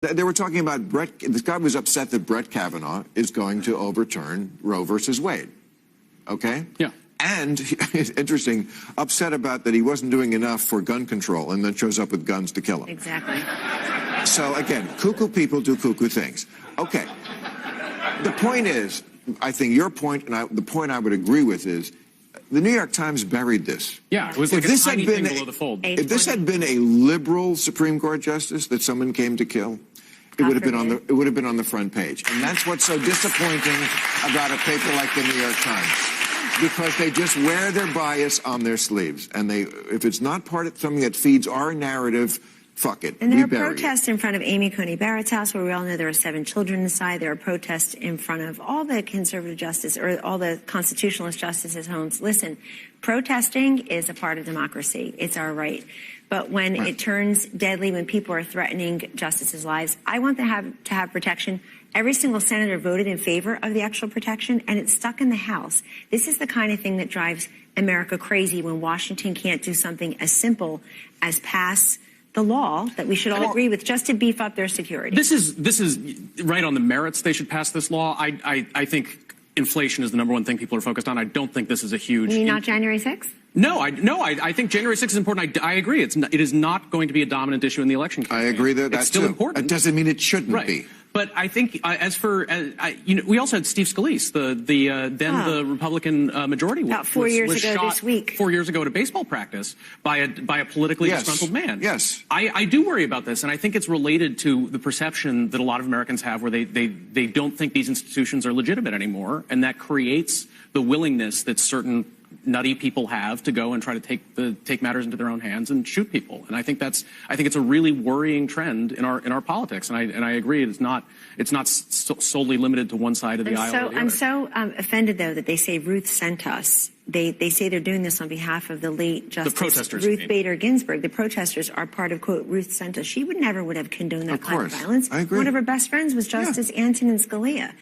They were talking about Bret. This guy was upset that Bret Kavanaugh is going to overturn Roe versus Wade. Okay? Yeah. And, interesting, upset about that he wasn't doing enough for gun control and then shows up with guns to kill him. Exactly. So, again, cuckoo people do cuckoo things. Okay. The point is, I think your point, and the point I would agree with is, the New York Times buried this. Yeah, it was like a tiny thing below the fold. If this had been a liberal Supreme Court justice that someone came to kill, it would have been on the front page. And that's what's so disappointing about a paper like the New York Times, because they just wear their bias on their sleeves, and if it's not part of something that feeds our narrative, fuck it. And there are protests in front of Amy Coney Barrett's house, where we all know there are 7 children inside. There are protests in front of all the conservative justice or all the constitutionalist justices' homes. Listen, protesting is a part of democracy. It's our right. But when it turns deadly, when people are threatening justices' lives, I want them to have protection. Every single senator voted in favor of the actual protection, and it's stuck in the House. This is the kind of thing that drives America crazy when Washington can't do something as simple as pass the law that we should all agree with just to beef up their security. This is right on the merits. They should pass this law. I think inflation is the #1 thing people are focused on. I don't think this is a huge. You mean not January 6th? No, I think January 6th is important. I agree. It is not going to be a dominant issue in the election campaign. I agree that it's still important. It doesn't mean it shouldn't be. But I think, we also had Steve Scalise, the Republican majority whip, about 4 years ago this week. 4 years ago at a baseball practice by a politically disgruntled man. Yes. I do worry about this, and I think it's related to the perception that a lot of Americans have, where they don't think these institutions are legitimate anymore, and that creates the willingness that certain nutty people have to go and try to take matters into their own hands and shoot people. And I think it's a really worrying trend in our politics. And I agree, it's not solely limited to one side of the aisle. Or the I'm other. so offended, though, that they say Ruth sent us. They say they're doing this on behalf of the late Justice Ruth Bader Ginsburg. The protesters are part of, quote, Ruth sent us. She would have condoned that kind of violence. I agree. One of her best friends was Justice Antonin Scalia.